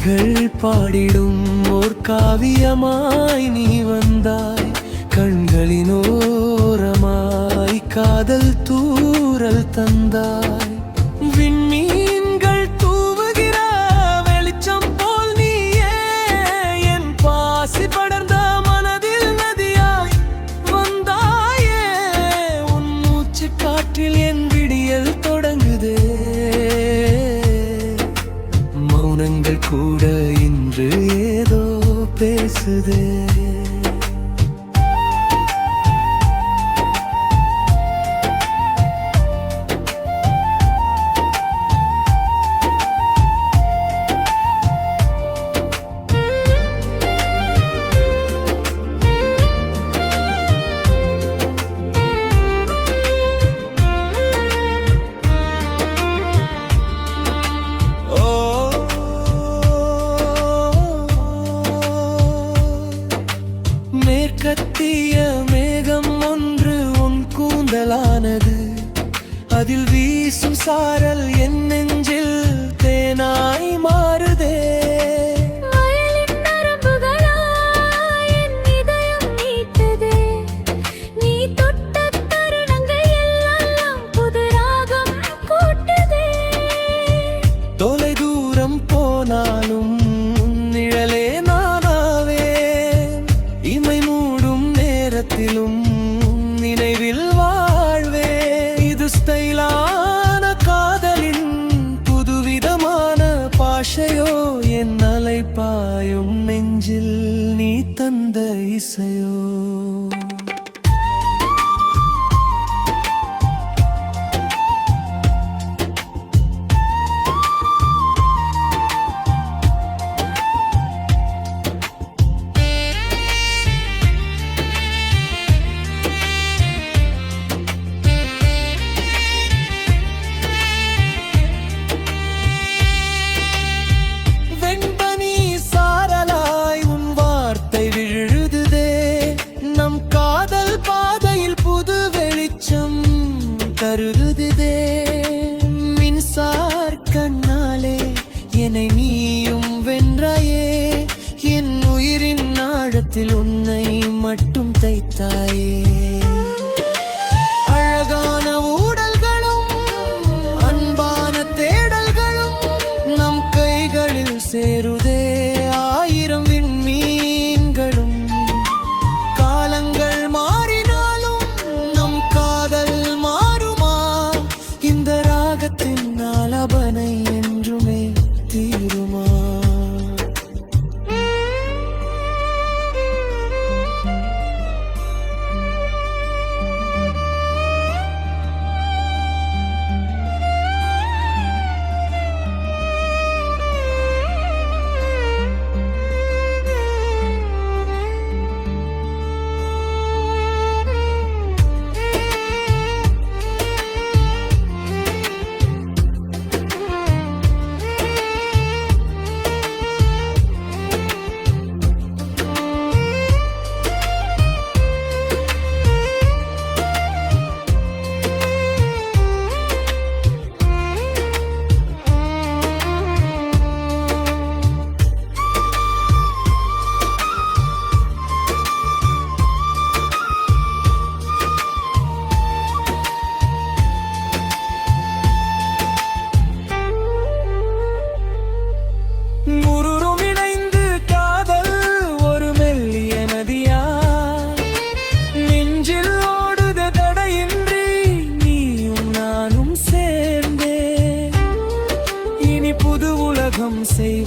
கவிகள் பாடிடும் ஓர் காவியமாய் நீ வந்தாய். கண்களினோரமாய் காதல் தூறல் தந்தாய். விண்மீன்கள் தூவுகிற வெளிச்சம் போல் நீயே என் பாசி படர்ந்த மனதில் நதியாய் வந்தாயே. உன் மூச்சு காற்றில் என் விடியல் தொடங்குதே. மௌனங்கள் கூட இன்று ஏதோ பேசுதே. மேற்கத்திய மேகம் ஒன்று உன் கூந்தலானது. அதில் வீசும் சாரல் என் நெஞ்சில் தேனாய் மாறுதே. தொலை தூரம் போனாலும் நிழலே நானாவே. இமை மூடும் நேரத்திலும் நினைவில் வாழ்வே. இது ஸ்டைலான காதலின் புதுவிதமான பாஷையோ, என் அலைப்பாயும் நெஞ்சில் நீ தந்த இசையோ. கருதுதே மின்சார் கண்ணாலே என்னை நீயும் வென்றாயே. என் உயிரின் ஆழத்தில் உன்னை மட்டும் தைத்தாயே. அழகான ஊடல்களும் அன்பான தேடல்களும் நம் கைகளில் சேருதே. ஆயிரம் விண்மீன்களும் காலங்கள் மாறினாலும் நம் காதல் ஆலபனை என்றுமே தீருமா. Say